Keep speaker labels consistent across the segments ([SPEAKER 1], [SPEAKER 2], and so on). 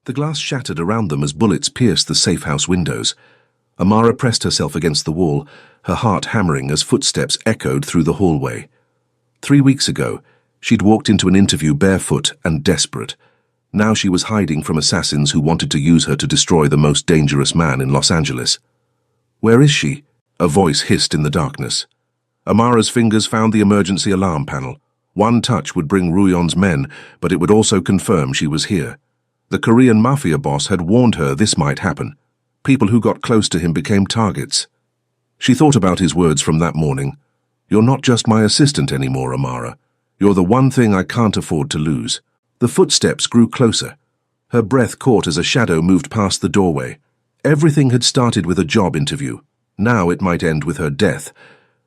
[SPEAKER 1] The glass shattered around them as bullets pierced the safe house windows. Amara pressed herself against the wall, her heart hammering as footsteps echoed through the hallway. 3 weeks ago, she'd walked into an interview barefoot and desperate. Now she was hiding from assassins who wanted to use her to destroy the most dangerous man in Los Angeles. "Where is she?" a voice hissed in the darkness. Amara's fingers found the emergency alarm panel. One touch would bring Ruyon's men, but it would also confirm she was here. The Korean Mafia boss had warned her this might happen. People who got close to him became targets. She thought about his words from that morning. "You're not just my assistant anymore, Amara. You're the one thing I can't afford to lose." The footsteps grew closer. Her breath caught as a shadow moved past the doorway. Everything had started with a job interview. Now it might end with her death.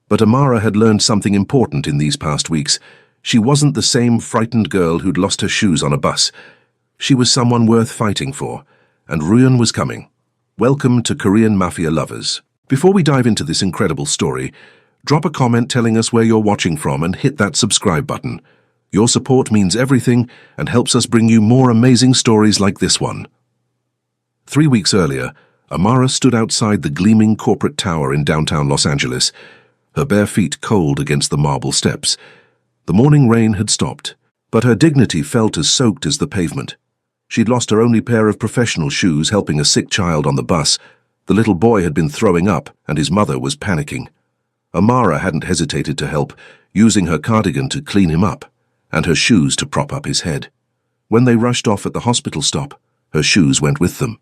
[SPEAKER 1] But Amara had learned something important in these past weeks. She wasn't the same frightened girl who'd lost her shoes on a bus. She was someone worth fighting for, and Ruyon was coming. Welcome to Korean Mafia Lovers. Before we dive into this incredible story, drop a comment telling us where you're watching from and hit that subscribe button. Your support means everything and helps us bring you more amazing stories like this one. 3 weeks earlier, Amara stood outside the gleaming corporate tower in downtown Los Angeles, her bare feet cold against the marble steps. The morning rain had stopped, but her dignity felt as soaked as the pavement. She'd lost her only pair of professional shoes helping a sick child on the bus. The little boy had been throwing up, and his mother was panicking. Amara hadn't hesitated to help, using her cardigan to clean him up, and her shoes to prop up his head. When they rushed off at the hospital stop, her shoes went with them.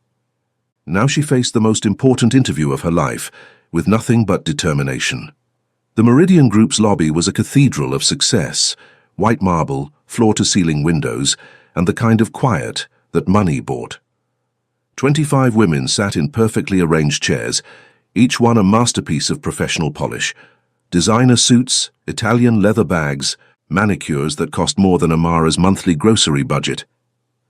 [SPEAKER 1] Now she faced the most important interview of her life, with nothing but determination. The Meridian Group's lobby was a cathedral of success, white marble, floor-to-ceiling windows, and the kind of quiet that money bought. 25 women sat in perfectly arranged chairs, each one a masterpiece of professional polish. Designer suits, Italian leather bags, manicures that cost more than Amara's monthly grocery budget.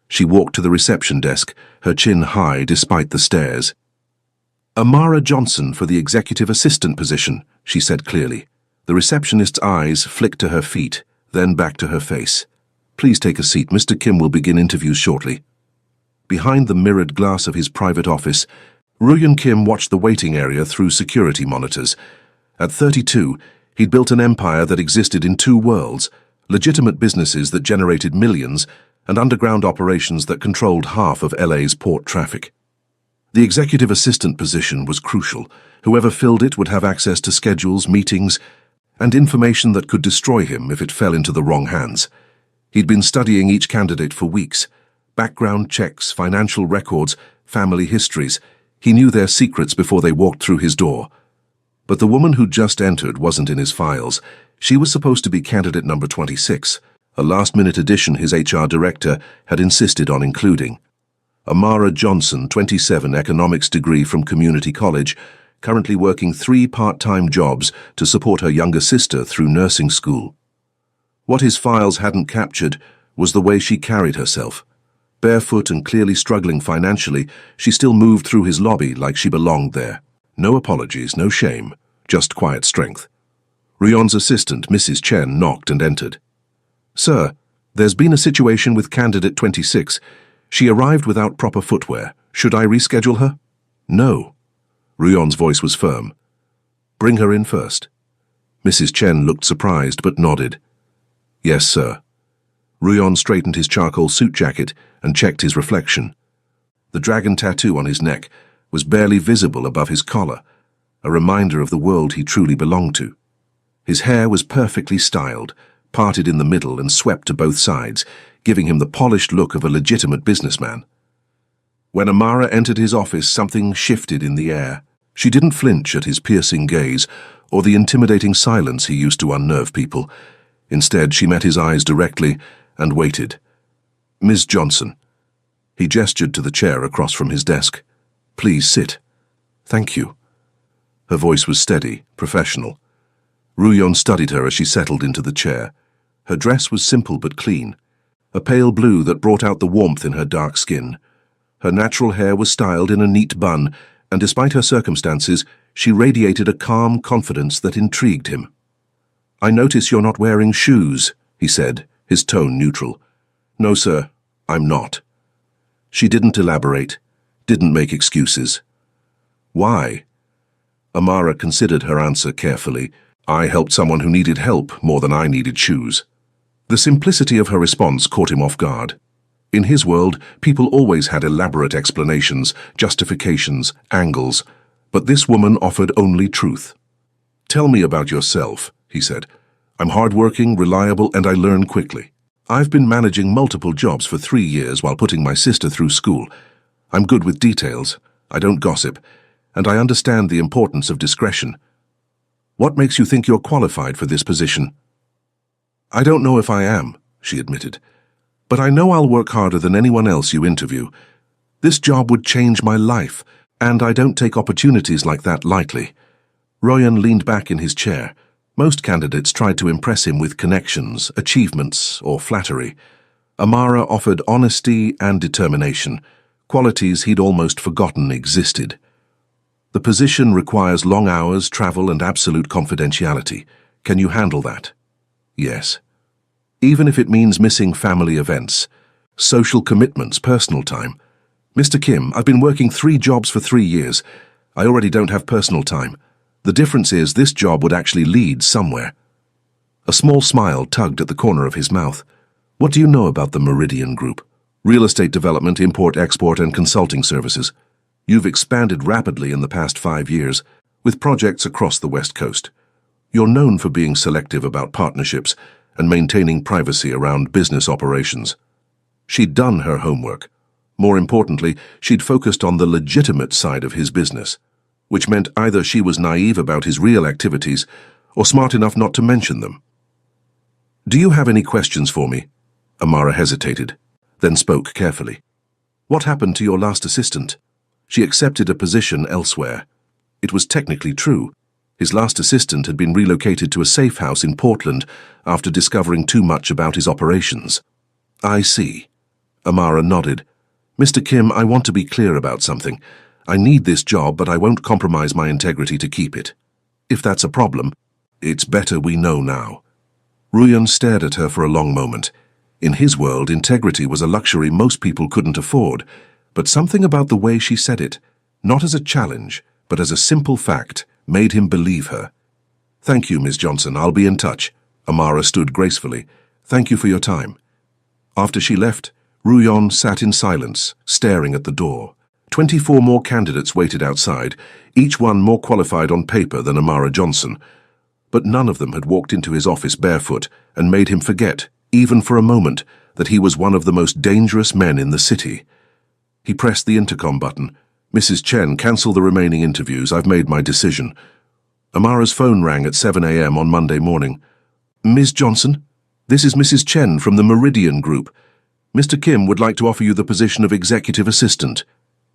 [SPEAKER 1] She walked to the reception desk, her chin high despite the stares. "Amara Johnson for the executive assistant position," she said clearly. The receptionist's eyes flicked to her feet, then back to her face. "Please take a seat. Mr. Kim will begin interviews shortly." Behind the mirrored glass of his private office, Ruyon Kim watched the waiting area through security monitors. At 32, he'd built an empire that existed in two worlds, legitimate businesses that generated millions and underground operations that controlled half of LA's port traffic. The executive assistant position was crucial. Whoever filled it would have access to schedules, meetings, and information that could destroy him if it fell into the wrong hands. He'd been studying each candidate for weeks. Background checks, financial records, family histories. He knew their secrets before they walked through his door. But the woman who'd just entered wasn't in his files. She was supposed to be candidate number 26, a last-minute addition his HR director had insisted on including. Amara Johnson, 27, economics degree from community college, currently working 3 part-time jobs to support her younger sister through nursing school. What his files hadn't captured was the way she carried herself. Barefoot and clearly struggling financially, she still moved through his lobby like she belonged there. No apologies, no shame, just quiet strength. Ruyon's assistant, Mrs. Chen, knocked and entered. "Sir, there's been a situation with candidate 26. She arrived without proper footwear. Should I reschedule her?" "No." Ruyon's voice was firm. "Bring her in first." Mrs. Chen looked surprised but nodded. "Yes, sir." Ruyon straightened his charcoal suit jacket and checked his reflection. The dragon tattoo on his neck was barely visible above his collar, a reminder of the world he truly belonged to. His hair was perfectly styled, parted in the middle and swept to both sides, giving him the polished look of a legitimate businessman. When Amara entered his office, something shifted in the air. She didn't flinch at his piercing gaze or the intimidating silence he used to unnerve people. Instead, she met his eyes directly and waited. "Ms. Johnson." He gestured to the chair across from his desk. "Please sit." "Thank you." Her voice was steady, professional. Ruyon studied her as she settled into the chair. Her dress was simple but clean, a pale blue that brought out the warmth in her dark skin. Her natural hair was styled in a neat bun, and despite her circumstances, she radiated a calm confidence that intrigued him. "I notice you're not wearing shoes," he said, his tone neutral. "No, sir, I'm not." She didn't elaborate, didn't make excuses. Why? Amara considered her answer carefully. I helped someone who needed help more than I needed shoes. The simplicity of her response caught him off guard. In his world, people always had elaborate explanations, justifications, angles, but this woman offered only truth. Tell me about yourself, he said. I'm hardworking, reliable, and I learn quickly. I've been managing multiple jobs for 3 years while putting my sister through school. I'm good with details, I don't gossip, and I understand the importance of discretion. What makes you think you're qualified for this position? I don't know if I am, she admitted, but I know I'll work harder than anyone else you interview. This job would change my life, and I don't take opportunities like that lightly. Royan leaned back in his chair. Most candidates tried to impress him with connections, achievements, or flattery. Amara offered honesty and determination, qualities he'd almost forgotten existed. The position requires long hours, travel, and absolute confidentiality. Can you handle that? Yes. Even if it means missing family events, social commitments, personal time. Mr. Kim, I've been working 3 jobs for 3 years. I already don't have personal time. The difference is this job would actually lead somewhere. A small smile tugged at the corner of his mouth. What do you know about the Meridian Group? Real estate development, import-export, and consulting services. You've expanded rapidly in the past 5 years, with projects across the West Coast. You're known for being selective about partnerships and maintaining privacy around business operations. She'd done her homework. More importantly, she'd focused on the legitimate side of his business, which meant either she was naive about his real activities or smart enough not to mention them. Do you have any questions for me? Amara hesitated, then spoke carefully. What happened to your last assistant? She accepted a position elsewhere. It was technically true. His last assistant had been relocated to a safe house in Portland after discovering too much about his operations. I see. Amara nodded. Mr. Kim, I want to be clear about something. I need this job, but I won't compromise my integrity to keep it. If that's a problem, it's better we know now. Ruyan stared at her for a long moment. In his world, integrity was a luxury most people couldn't afford, but something about the way she said it, not as a challenge, but as a simple fact, made him believe her. Thank you, Ms. Johnson. I'll be in touch. Amara stood gracefully. Thank you for your time. After she left, Ruyan sat in silence, staring at the door. 24 more candidates waited outside, each one more qualified on paper than Amara Johnson. But none of them had walked into his office barefoot and made him forget, even for a moment, that he was one of the most dangerous men in the city. He pressed the intercom button. Mrs. Chen, cancel the remaining interviews. I've made my decision. Amara's phone rang at 7 a.m. on Monday morning. Ms. Johnson, this is Mrs. Chen from the Meridian Group. Mr. Kim would like to offer you the position of executive assistant.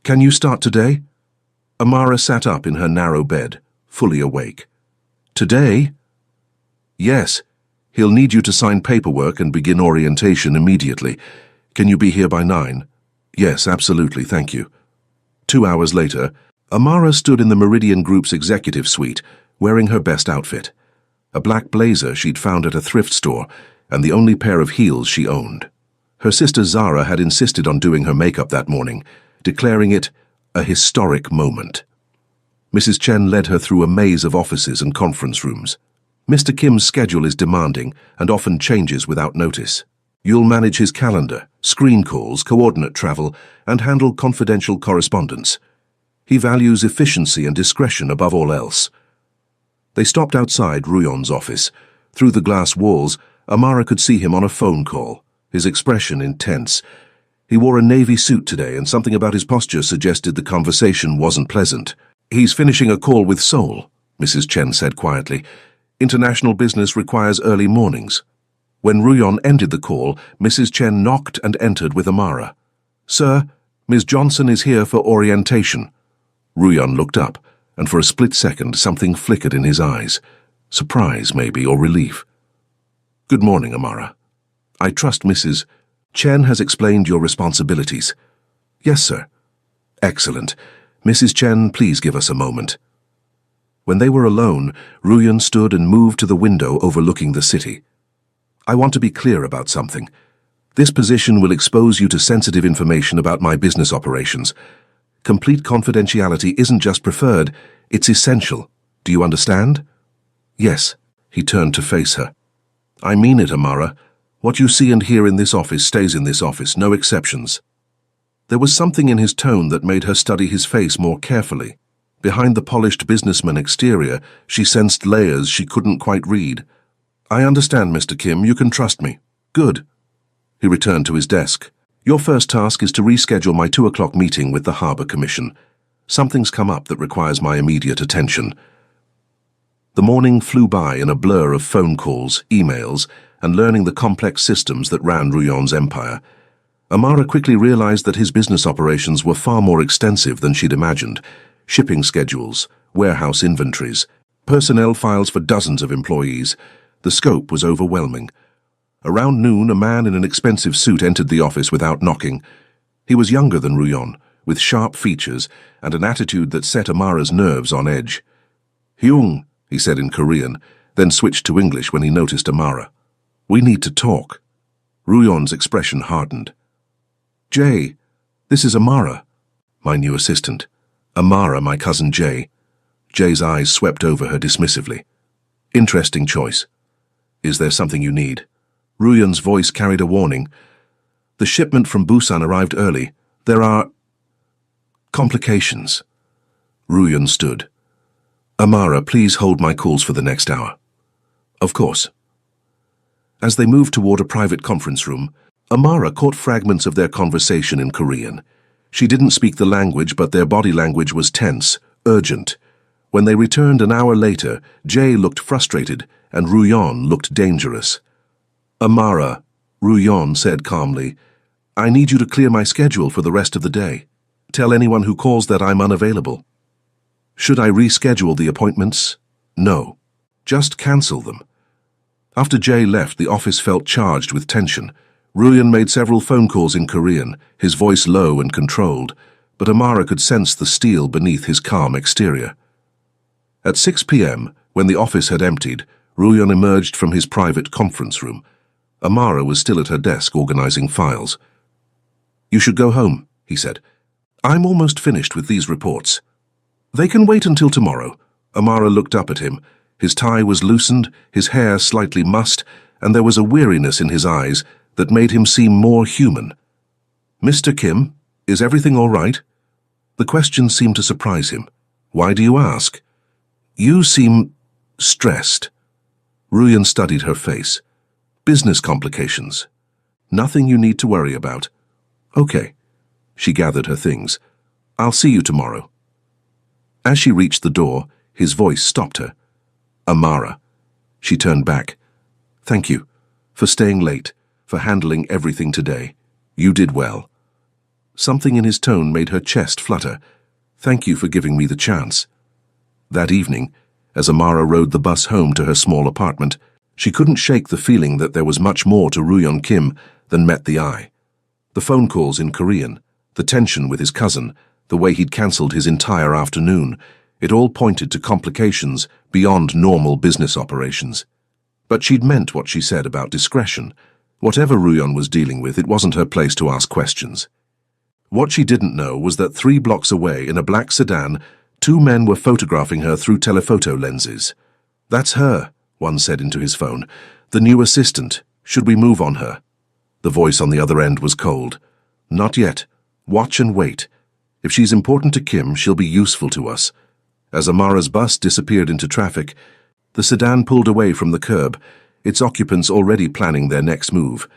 [SPEAKER 1] Can you start today? Amara sat up in her narrow bed, fully awake. Today? Yes. He'll need you to sign paperwork and begin orientation immediately. Can you be here by 9? Yes, absolutely, thank you. 2 hours later, Amara stood in the Meridian Group's executive suite, wearing her best outfit. A black blazer she'd found at a thrift store, and the only pair of heels she owned. Her sister Zara had insisted on doing her makeup that morning, declaring it a historic moment. Mrs. Chen led her through a maze of offices and conference rooms. Mr. Kim's schedule is demanding and often changes without notice. You'll manage his calendar, screen calls, coordinate travel, and handle confidential correspondence. He values efficiency and discretion above all else. They stopped outside Ruyan's office. Through the glass walls, Amara could see him on a phone call, his expression intense. He wore a navy suit today, and something about his posture suggested the conversation wasn't pleasant. He's finishing a call with Seoul, Mrs. Chen said quietly. International business requires early mornings. When Ruyan ended the call, Mrs. Chen knocked and entered with Amara. Sir, Ms. Johnson is here for orientation. Ruyan looked up, and for a split second something flickered in his eyes. Surprise, maybe, or relief. Good morning, Amara. I trust Mrs. Chen has explained your responsibilities. Yes, sir. Excellent. Mrs. Chen, please give us a moment. When they were alone, Ruyan stood and moved to the window overlooking the city. I want to be clear about something. This position will expose you to sensitive information about my business operations. Complete confidentiality isn't just preferred, it's essential. Do you understand? Yes. He turned to face her. I mean it, Amara. What you see and hear in this office stays in this office, no exceptions. There was something in his tone that made her study his face more carefully. Behind the polished businessman exterior, she sensed layers she couldn't quite read. I understand, Mr. Kim. You can trust me. Good. He returned to his desk. Your first task is to reschedule my 2 o'clock meeting with the Harbour Commission. Something's come up that requires my immediate attention. The morning flew by in a blur of phone calls, emails, and learning the complex systems that ran Ruyon's empire. Amara quickly realized that his business operations were far more extensive than she'd imagined. Shipping schedules, warehouse inventories, personnel files for dozens of employees. The scope was overwhelming. Around noon, a man in an expensive suit entered the office without knocking. He was younger than Ruyon, with sharp features and an attitude that set Amara's nerves on edge. Hyung, he said in Korean, then switched to English when he noticed Amara. We need to talk. Ruyon's expression hardened. Jay, this is Amara, my new assistant. Amara, my cousin Jay. Jay's eyes swept over her dismissively. Interesting choice. Is there something you need? Ruyon's voice carried a warning. The shipment from Busan arrived early. There are complications. Ruyon stood. Amara, please hold my calls for the next hour. Of course. As they moved toward a private conference room, Amara caught fragments of their conversation in Korean. She didn't speak the language, but their body language was tense, urgent. When they returned an hour later, Jay looked frustrated and Ruyon looked dangerous. Amara, Ruyon said calmly, I need you to clear my schedule for the rest of the day. Tell anyone who calls that I'm unavailable. Should I reschedule the appointments? No. Just cancel them. After Jay left, the office felt charged with tension. Ruyon made several phone calls in Korean, his voice low and controlled, but Amara could sense the steel beneath his calm exterior. At 6 p.m., when the office had emptied, Ruyon emerged from his private conference room. Amara was still at her desk organizing files. You should go home, he said. I'm almost finished with these reports. They can wait until tomorrow. Amara looked up at him. His tie was loosened, his hair slightly mussed, and there was a weariness in his eyes that made him seem more human. Mr. Kim, is everything all right? The question seemed to surprise him. Why do you ask? You seem stressed. Ruyon studied her face. Business complications. Nothing you need to worry about. Okay. She gathered her things. I'll see you tomorrow. As she reached the door, his voice stopped her. Amara. She turned back. Thank you for staying late, for handling everything today. You did well. Something in his tone made her chest flutter. Thank you for giving me the chance. That evening, as Amara rode the bus home to her small apartment, she couldn't shake the feeling that there was much more to Ruyon Kim than met the eye. The phone calls in Korean, the tension with his cousin, the way he'd cancelled his entire afternoon, it all pointed to complications beyond normal business operations. But she'd meant what she said about discretion. Whatever Ruyon was dealing with, it wasn't her place to ask questions. What she didn't know was that 3 blocks away in a black sedan, 2 men were photographing her through telephoto lenses. That's her, one said into his phone. The new assistant. Should we move on her? The voice on the other end was cold. Not yet. Watch and wait. If she's important to Kim, she'll be useful to us. As Amara's bus disappeared into traffic, the sedan pulled away from the curb, its occupants already planning their next move.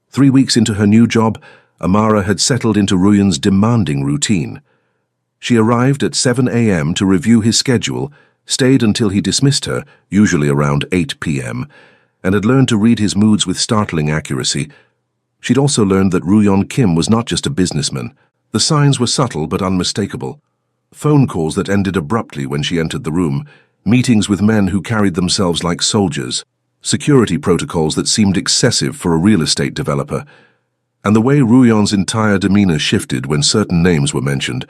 [SPEAKER 1] 3 weeks into her new job, Amara had settled into Ruyon's demanding routine. She arrived at 7 a.m. to review his schedule, stayed until he dismissed her, usually around 8 p.m., and had learned to read his moods with startling accuracy. She'd also learned that Ruyon Kim was not just a businessman. The signs were subtle but unmistakable. Phone calls that ended abruptly when she entered the room, meetings with men who carried themselves like soldiers, security protocols that seemed excessive for a real estate developer, and the way Ruyon's entire demeanor shifted when certain names were mentioned.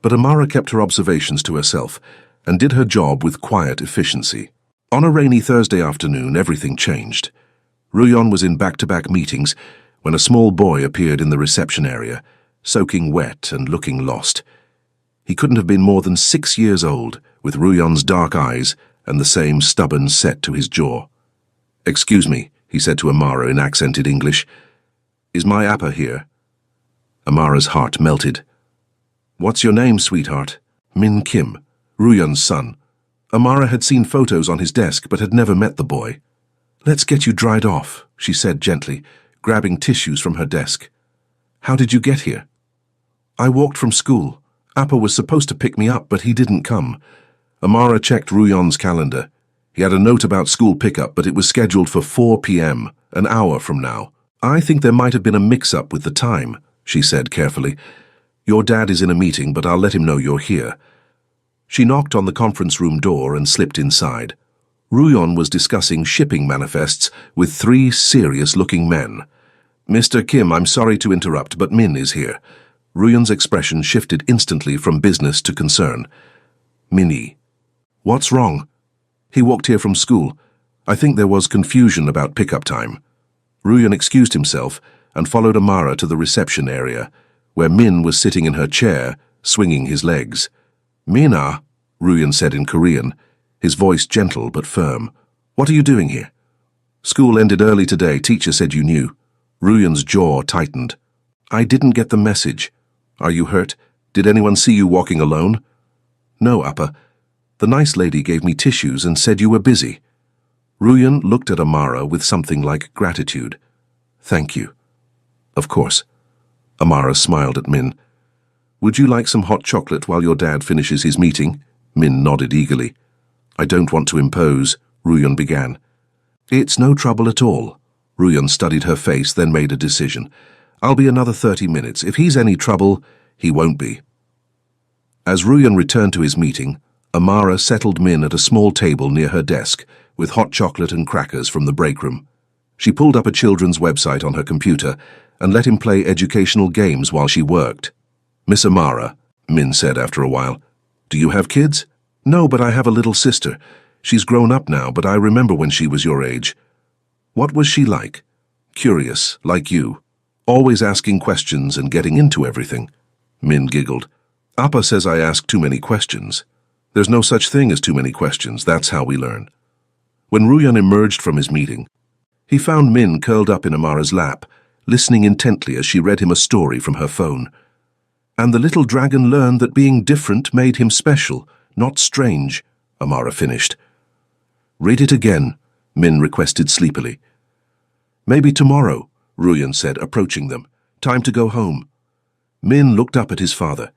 [SPEAKER 1] But Amara kept her observations to herself and did her job with quiet efficiency. On a rainy Thursday afternoon, everything changed. Ruyon was in back-to-back meetings when a small boy appeared in the reception area, soaking wet and looking lost. He couldn't have been more than 6 years old, with Ruyon's dark eyes and the same stubborn set to his jaw. "Excuse me," he said to Amara in accented English. "Is my Appa here?" Amara's heart melted. "What's your name, sweetheart?" "Min Kim, Ruyon's son." Amara had seen photos on his desk but had never met the boy. "Let's get you dried off," she said gently, grabbing tissues from her desk. "How did you get here?" "I walked from school. Appa was supposed to pick me up, but he didn't come." Amara checked Ruyon's calendar. He had a note about school pickup, but it was scheduled for 4 p.m., an hour from now. "I think there might have been a mix-up with the time," she said carefully. "Your dad is in a meeting, but I'll let him know you're here." She knocked on the conference room door and slipped inside. Ruyon was discussing shipping manifests with 3 serious-looking men. "Mr. Kim, I'm sorry to interrupt, but Min is here." Ruyon's expression shifted instantly from business to concern. "Minnie. What's wrong?" "He walked here from school. I think there was confusion about pickup time." Ruyon excused himself and followed Amara to the reception area, where Min was sitting in her chair, swinging his legs. "Mina," Ruyon said in Korean, his voice gentle but firm. "What are you doing here?" "School ended early today. Teacher said you knew." Ruyon's jaw tightened. "I didn't get the message. Are you hurt? Did anyone see you walking alone?" "No, Appa. The nice lady gave me tissues and said you were busy." Ruyon looked at Amara with something like gratitude. "Thank you." "Of course." Amara smiled at Min. "Would you like some hot chocolate while your dad finishes his meeting?" Min nodded eagerly. "I don't want to impose," Ruyon began. "It's no trouble at all." Ruyon studied her face, then made a decision. "I'll be another 30 minutes. If he's any trouble, he won't be." As Ruyon returned to his meeting, Amara settled Min at a small table near her desk, with hot chocolate and crackers from the break room. She pulled up a children's website on her computer and let him play educational games while she worked. "Miss Amara," Min said after a while, "do you have kids?" "No, but I have a little sister. She's grown up now, but I remember when she was your age." "What was she like?" "Curious, like you. Always asking questions and getting into everything." Min giggled. "Appa says I ask too many questions." "There's no such thing as too many questions. That's how we learn." When Ruyon emerged from his meeting, he found Min curled up in Amara's lap, listening intently as she read him a story from her phone. "And the little dragon learned that being different made him special, not strange," Amara finished. "Read it again," Min requested sleepily. "Maybe tomorrow," Ruyon said, approaching them. "Time to go home." Min looked up at his father.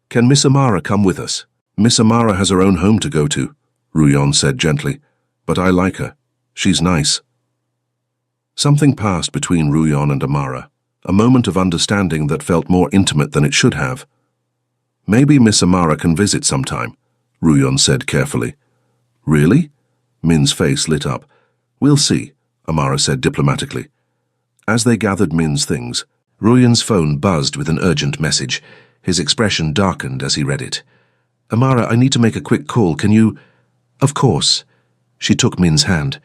[SPEAKER 1] "Can Miss Amara come with us?" "Miss Amara has her own home to go to," Ruyon said gently. "But I like her. She's nice." Something passed between Ruyon and Amara, a moment of understanding that felt more intimate than it should have. "Maybe Miss Amara can visit sometime," Ruyon said carefully. "Really?" Min's face lit up. "We'll see," Amara said diplomatically. As they gathered Min's things, Ruyon's phone buzzed with an urgent message. His expression darkened as he read it. "Amara, I need to make a quick call. Can you—" "Of course." She took Min's hand.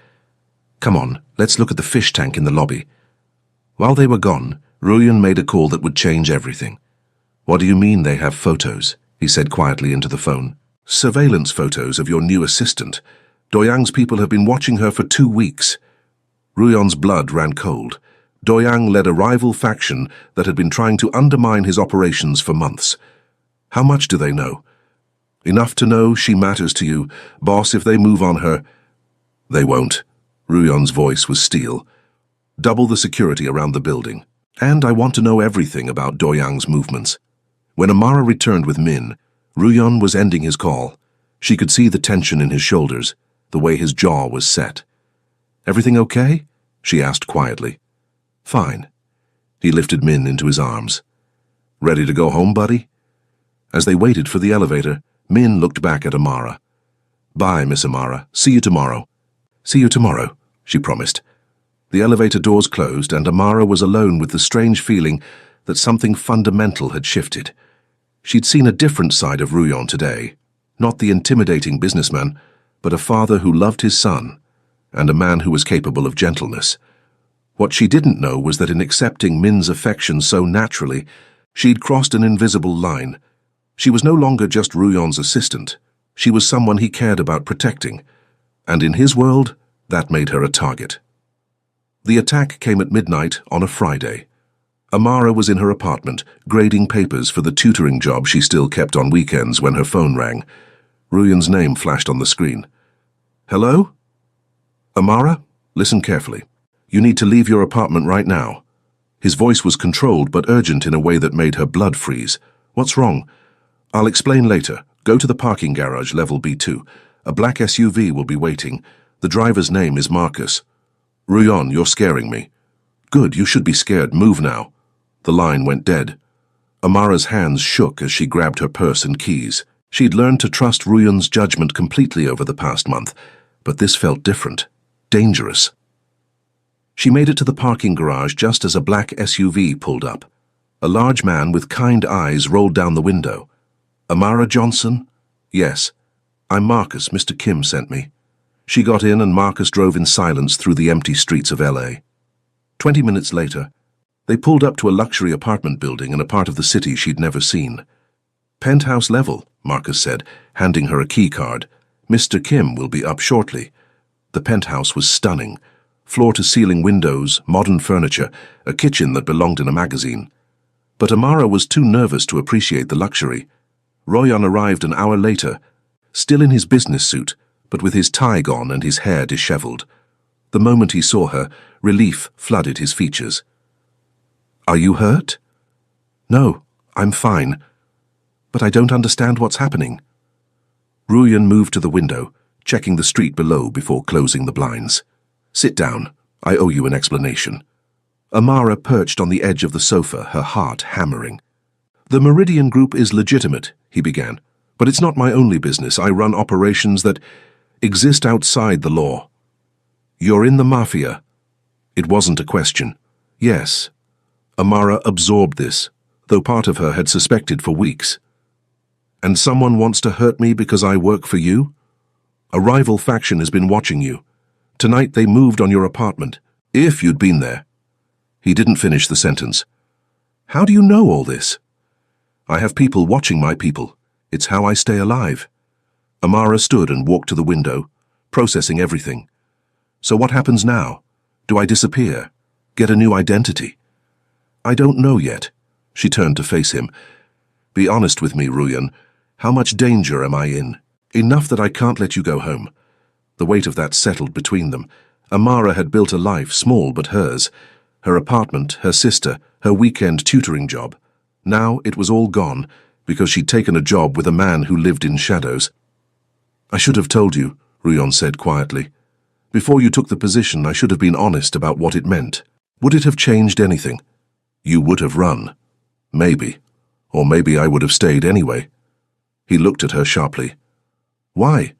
[SPEAKER 1] "Come on, let's look at the fish tank in the lobby." While they were gone, Ruyon made a call that would change everything. "What do you mean they have photos?" he said quietly into the phone. "Surveillance photos of your new assistant. Doyang's people have been watching her for 2 weeks." Ruyon's blood ran cold. Doyang led a rival faction that had been trying to undermine his operations for months. "How much do they know?" "Enough to know she matters to you. Boss, if they move on her—" "They won't." Ruyon's voice was steel. "Double the security around the building. And I want to know everything about Doyang's movements." When Amara returned with Min, Ruyon was ending his call. She could see the tension in his shoulders, the way his jaw was set. "Everything okay?" she asked quietly. "Fine." He lifted Min into his arms. "Ready to go home, buddy?" As they waited for the elevator, Min looked back at Amara. "Bye, Miss Amara. See you tomorrow." "See you tomorrow," she promised. The elevator doors closed, and Amara was alone with the strange feeling that something fundamental had shifted. She'd seen a different side of Ruyon today, not the intimidating businessman, but a father who loved his son, and a man who was capable of gentleness. What she didn't know was that in accepting Min's affection so naturally, she'd crossed an invisible line. She was no longer just Ruyon's assistant. She was someone he cared about protecting. And in his world, that made her a target. The attack came at midnight on a Friday. Amara was in her apartment, grading papers for the tutoring job she still kept on weekends when her phone rang. Ruyon's name flashed on the screen. "Hello? Amara, listen carefully. You need to leave your apartment right now." His voice was controlled but urgent in a way that made her blood freeze. "What's wrong?" "I'll explain later. Go to the parking garage, level B2. A black SUV will be waiting. The driver's name is Marcus." "Ruyon, you're scaring me." "Good, you should be scared. Move now." The line went dead. Amara's hands shook as she grabbed her purse and keys. She'd learned to trust Ruyon's judgment completely over the past month, but this felt different, dangerous. She made it to the parking garage just as a black SUV pulled up. A large man with kind eyes rolled down the window. "Amara Johnson?" "Yes. I'm Marcus. Mr. Kim sent me." She got in and Marcus drove in silence through the empty streets of LA. 20 minutes later, they pulled up to a luxury apartment building in a part of the city she'd never seen. "Penthouse level," Marcus said, handing her a key card. "Mr. Kim will be up shortly." The penthouse was stunning. Floor-to-ceiling windows, modern furniture, a kitchen that belonged in a magazine. But Amara was too nervous to appreciate the luxury. Ruyon arrived an hour later, still in his business suit, but with his tie gone and his hair disheveled. The moment he saw her, relief flooded his features. "Are you hurt?" "No, I'm fine. But I don't understand what's happening." Ruyon moved to the window, checking the street below before closing the blinds. "Sit down. I owe you an explanation." Amara perched on the edge of the sofa, her heart hammering. "The Meridian Group is legitimate," he began, "but it's not my only business. I run operations that exist outside the law." "You're in the Mafia." It wasn't a question. "Yes." Amara absorbed this, though part of her had suspected for weeks. "And someone wants to hurt me because I work for you?" "A rival faction has been watching you. Tonight they moved on your apartment. If you'd been there." He didn't finish the sentence. "How do you know all this?" "I have people watching my people. It's how I stay alive." Amara stood and walked to the window, processing everything. "So what happens now? Do I disappear? Get a new identity?" "I don't know yet." She turned to face him. "Be honest with me, Ruyon. How much danger am I in? Enough that I can't let you go home." The weight of that settled between them. Amara had built a life, small but hers. Her apartment, her sister, her weekend tutoring job. Now it was all gone, because she'd taken a job with a man who lived in shadows. "I should have told you," Ruyon said quietly. "Before you took the position, I should have been honest about what it meant. Would it have changed anything? You would have run. Maybe. Or maybe I would have stayed anyway." He looked at her sharply. "Why?"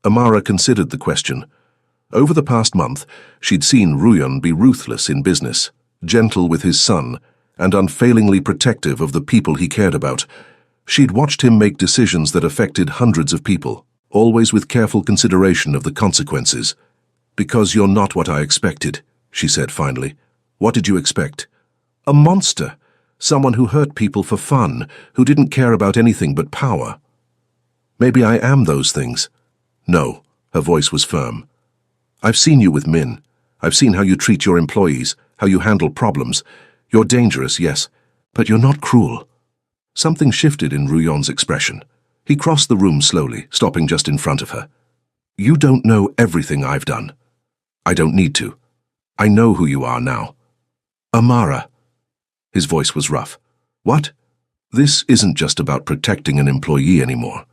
[SPEAKER 1] Amara considered the question. Over the past month, she'd seen Ruyon be ruthless in business, gentle with his son, and unfailingly protective of the people he cared about. She'd watched him make decisions that affected hundreds of people, always with careful consideration of the consequences. "Because you're not what I expected," she said finally. "What did you expect?" "A monster. Someone who hurt people for fun, who didn't care about anything but power." "Maybe I am those things." "No," her voice was firm. "I've seen you with Min. I've seen how you treat your employees, how you handle problems. You're dangerous, yes, but you're not cruel." Something shifted in Ruyon's expression. He crossed the room slowly, stopping just in front of her. "You don't know everything I've done. I don't need to. I know who you are now." "Amara." His voice was rough. "What?" "This isn't just about protecting an employee anymore."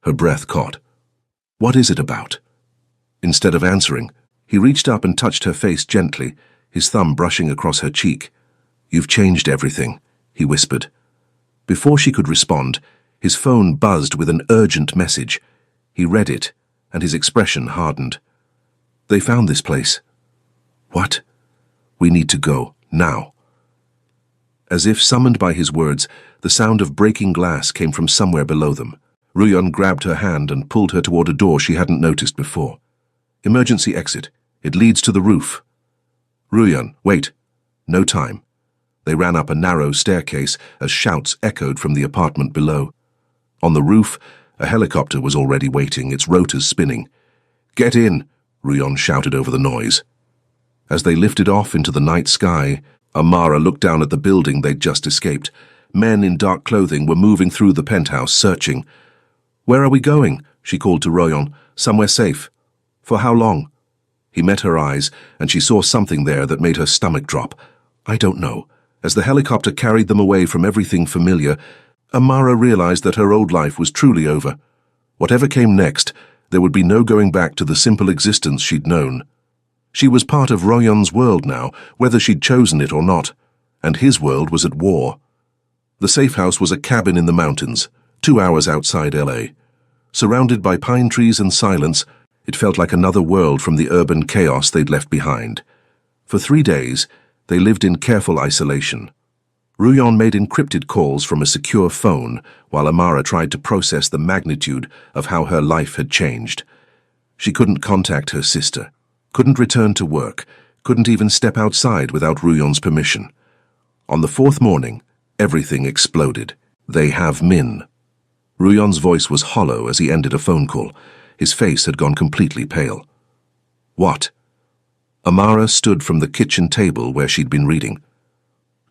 [SPEAKER 1] Her breath caught. "What is it about?" Instead of answering, he reached up and touched her face gently, his thumb brushing across her cheek. "You've changed everything," he whispered. Before she could respond, his phone buzzed with an urgent message. He read it, and his expression hardened. "They found this place." "What?" "We need to go, now." As if summoned by his words, the sound of breaking glass came from somewhere below them. Ruyon grabbed her hand and pulled her toward a door she hadn't noticed before. "Emergency exit. It leads to the roof." Ruyan, wait. No time. They ran up a narrow staircase as shouts echoed from the apartment below. On the roof, a helicopter was already waiting, its rotors spinning. Get in, Ruyan shouted over the noise. As they lifted off into the night sky, Amara looked down at the building they'd just escaped. Men in dark clothing were moving through the penthouse, searching. Where are we going? She called to Ruyan. Somewhere safe. For how long? He met her eyes, and she saw something there that made her stomach drop. I don't know. As the helicopter carried them away from everything familiar, Amara realized that her old life was truly over. Whatever came next, there would be no going back to the simple existence she'd known. She was part of Ruyan's world now, whether she'd chosen it or not, and his world was at war. The safe house was a cabin in the mountains, 2 hours outside LA. Surrounded by pine trees and silence, it felt like another world from the urban chaos they'd left behind. For 3 days, they lived in careful isolation. Ruyan made encrypted calls from a secure phone while Amara tried to process the magnitude of how her life had changed. She couldn't contact her sister, couldn't return to work, couldn't even step outside without Ruyan's permission. On the 4th morning, everything exploded. They have Min. Ruyan's voice was hollow as he ended a phone call. His face had gone completely pale. What? Amara stood from the kitchen table where she'd been reading.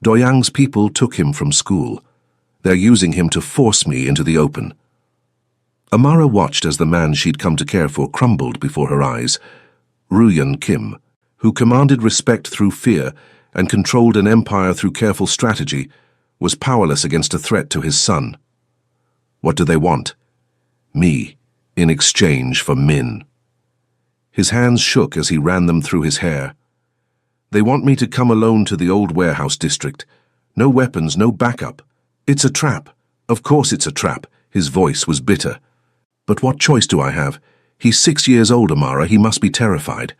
[SPEAKER 1] Doyang's people took him from school. They're using him to force me into the open. Amara watched as the man she'd come to care for crumbled before her eyes. Ruyan Kim, who commanded respect through fear and controlled an empire through careful strategy, was powerless against a threat to his son. What do they want? Me, in exchange for Min. His hands shook as he ran them through his hair. They want me to come alone to the old warehouse district. No weapons, no backup. It's a trap. Of course it's a trap. His voice was bitter. But what choice do I have? He's 6 years old, Amara. He must be terrified.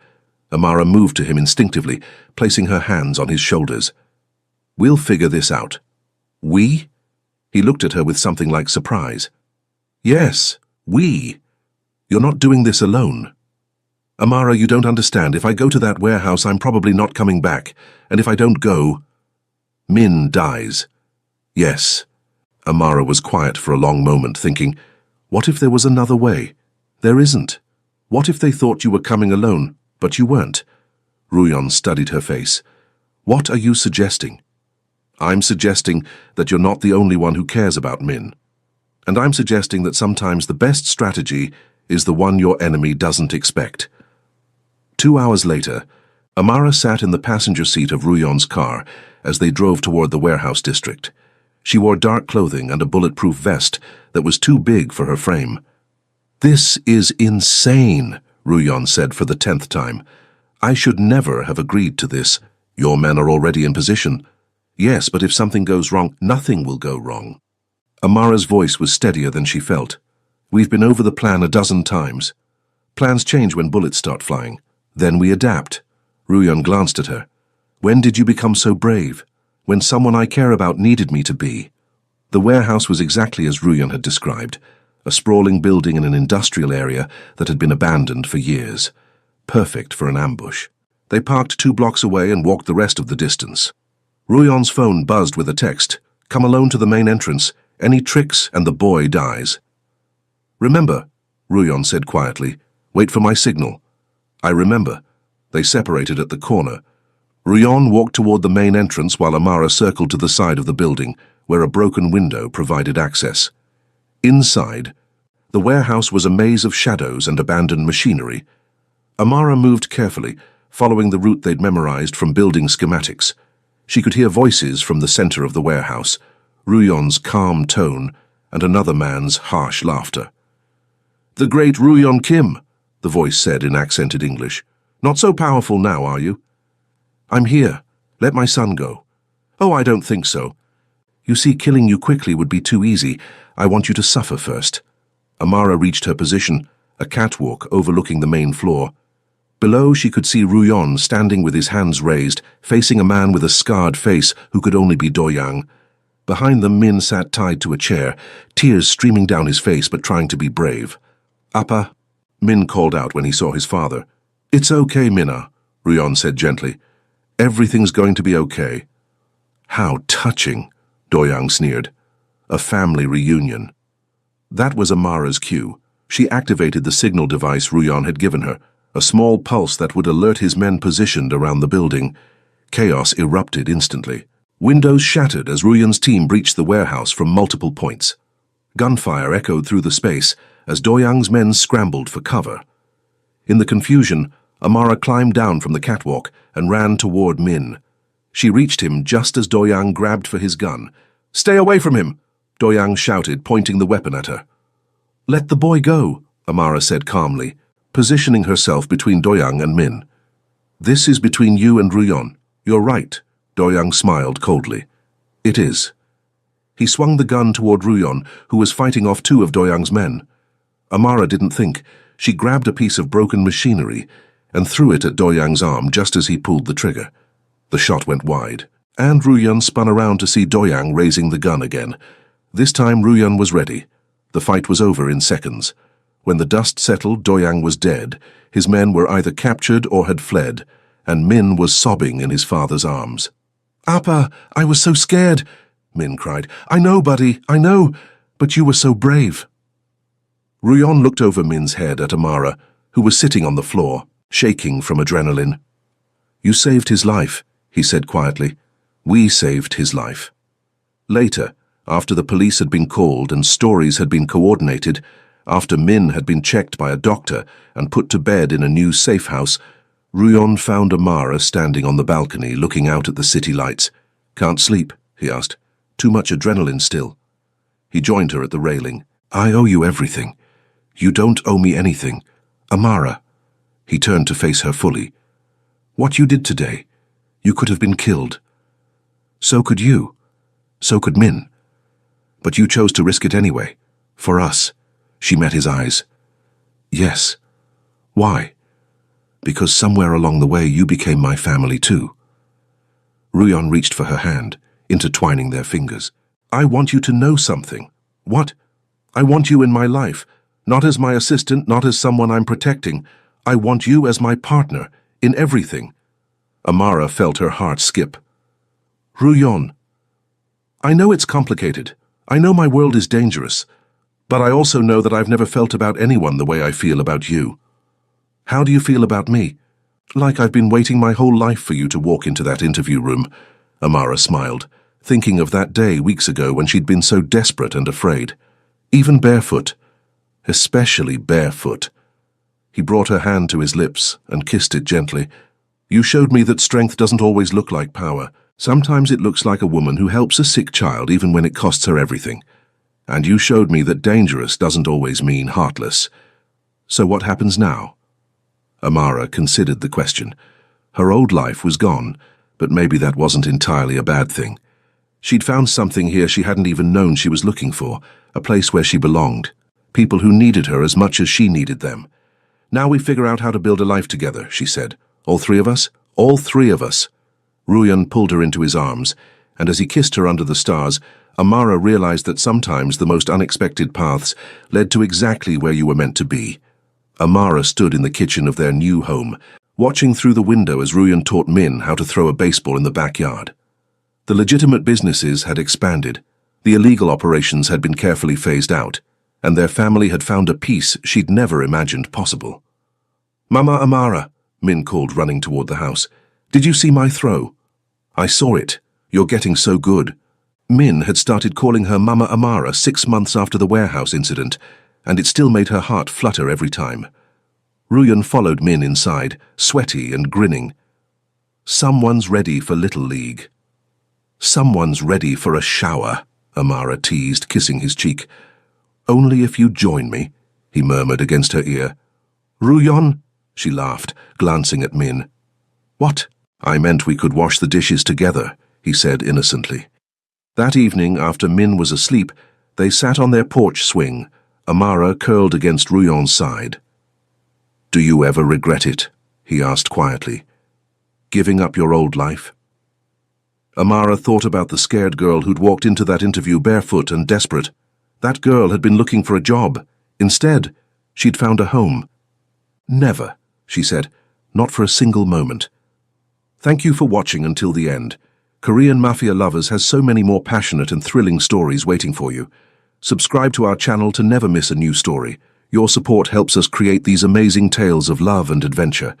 [SPEAKER 1] Amara moved to him instinctively, placing her hands on his shoulders. We'll figure this out. We? He looked at her with something like surprise. Yes, we. You're not doing this alone. Amara, you don't understand. If I go to that warehouse, I'm probably not coming back. And if I don't go, Min dies. Yes. Amara was quiet for a long moment, thinking, what if there was another way? There isn't. What if they thought you were coming alone, but you weren't? Ruyan studied her face. What are you suggesting? I'm suggesting that you're not the only one who cares about Min. And I'm suggesting that sometimes the best strategy is the one your enemy doesn't expect. 2 hours later, Amara sat in the passenger seat of Ruyan's car as they drove toward the warehouse district. She wore dark clothing and a bulletproof vest that was too big for her frame. This is insane, Ruyan said for the 10th time. I should never have agreed to this. Your men are already in position. Yes, but if something goes wrong, nothing will go wrong. Amara's voice was steadier than she felt. We've been over the plan a dozen times. Plans change when bullets start flying. Then we adapt. Ruyan glanced at her. When did you become so brave? When someone I care about needed me to be. The warehouse was exactly as Ruyan had described, a sprawling building in an industrial area that had been abandoned for years. Perfect for an ambush. They parked 2 blocks away and walked the rest of the distance. Ruyan's phone buzzed with a text. Come alone to the main entrance. Any tricks and the boy dies. Remember, Ruyan said quietly. Wait for my signal. I remember. They separated at the corner. Ruyan walked toward the main entrance while Amara circled to the side of the building, where a broken window provided access. Inside, the warehouse was a maze of shadows and abandoned machinery. Amara moved carefully, following the route they'd memorized from building schematics. She could hear voices from the center of the warehouse, Ruyan's calm tone and another man's harsh laughter. The great Ruyan Kim, the voice said in accented English. Not so powerful now, are you? I'm here. Let my son go. Oh, I don't think so. You see, killing you quickly would be too easy. I want you to suffer first. Amara reached her position, a catwalk overlooking the main floor. Below, she could see Ruyan standing with his hands raised, facing a man with a scarred face who could only be Doyang. Behind them, Min sat tied to a chair, tears streaming down his face but trying to be brave. Appa, Min called out when he saw his father. It's okay, Minna, Ruyan said gently. Everything's going to be okay." "How touching," Doyoung sneered. "A family reunion." That was Amara's cue. She activated the signal device Ruyon had given her, a small pulse that would alert his men positioned around the building. Chaos erupted instantly. Windows shattered as Ruyon's team breached the warehouse from multiple points. Gunfire echoed through the space as Doyoung's men scrambled for cover. In the confusion, Amara climbed down from the catwalk and ran toward Min. She reached him just as Doyoung grabbed for his gun. "Stay away from him!" Doyoung shouted, pointing the weapon at her. "Let the boy go," Amara said calmly, positioning herself between Doyoung and Min. "This is between you and Ruyon. You're right," Doyoung smiled coldly. "It is." He swung the gun toward Ruyon, who was fighting off two of Doyoung's men. Amara didn't think. She grabbed a piece of broken machinery and threw it at Doyoung's arm just as he pulled the trigger. The shot went wide, and Ruyon spun around to see Doyoung raising the gun again. This time Ruyon was ready. The fight was over in seconds. When the dust settled, Doyoung was dead. His men were either captured or had fled, and Min was sobbing in his father's arms. "Appa, I was so scared," Min cried. "I know, buddy, I know, but you were so brave." Ruyon looked over Min's head at Amara, who was sitting on the floor, shaking from adrenaline. "You saved his life," he said quietly. "We saved his life." Later, after the police had been called and stories had been coordinated, after Min had been checked by a doctor and put to bed in a new safe house, Ruyon found Amara standing on the balcony looking out at the city lights. "Can't sleep?" he asked. "Too much adrenaline still." He joined her at the railing. "I owe you everything. You don't owe me anything. Amara." He turned to face her fully. "What you did today, you could have been killed. So could you. So could Min. But you chose to risk it anyway. For us." She met his eyes. "Yes. Why?" "Because somewhere along the way you became my family too." Ruyon reached for her hand, intertwining their fingers. "I want you to know something." "What?" "I want you in my life. Not as my assistant, not as someone I'm protecting. I want you as my partner, in everything." Amara felt her heart skip. "Ruyon, I know it's complicated. I know my world is dangerous. But I also know that I've never felt about anyone the way I feel about you. How do you feel about me?" "Like I've been waiting my whole life for you to walk into that interview room," Amara smiled, thinking of that day weeks ago when she'd been so desperate and afraid. Even barefoot. Especially barefoot. He brought her hand to his lips and kissed it gently. "You showed me that strength doesn't always look like power. Sometimes it looks like a woman who helps a sick child even when it costs her everything. And you showed me that dangerous doesn't always mean heartless. So what happens now?" Amara considered the question. Her old life was gone, but maybe that wasn't entirely a bad thing. She'd found something here she hadn't even known she was looking for, a place where she belonged, people who needed her as much as she needed them. "Now we figure out how to build a life together," she said. "All three of us? All three of us." Ruyon pulled her into his arms, and as he kissed her under the stars, Amara realized that sometimes the most unexpected paths led to exactly where you were meant to be. Amara stood in the kitchen of their new home, watching through the window as Ruyon taught Min how to throw a baseball in the backyard. The legitimate businesses had expanded, the illegal operations had been carefully phased out, and their family had found a peace she'd never imagined possible. "Mama Amara," Min called, running toward the house. "Did you see my throw?" "I saw it. You're getting so good." Min had started calling her Mama Amara 6 months after the warehouse incident, and it still made her heart flutter every time. Ruyon followed Min inside, sweaty and grinning. "Someone's ready for Little League." "Someone's ready for a shower," Amara teased, kissing his cheek. "Only if you join me," he murmured against her ear. "Ruyon?" she laughed, glancing at Min. "What?" "I meant we could wash the dishes together," he said innocently. That evening, after Min was asleep, they sat on their porch swing, Amara curled against Ruyon's side. "Do you ever regret it?" he asked quietly. "Giving up your old life?" Amara thought about the scared girl who'd walked into that interview barefoot and desperate. That girl had been looking for a job. Instead, she'd found a home. "Never," she said, "not for a single moment." Thank you for watching until the end. Korean Mafia Lovers has so many more passionate and thrilling stories waiting for you. Subscribe to our channel to never miss a new story. Your support helps us create these amazing tales of love and adventure.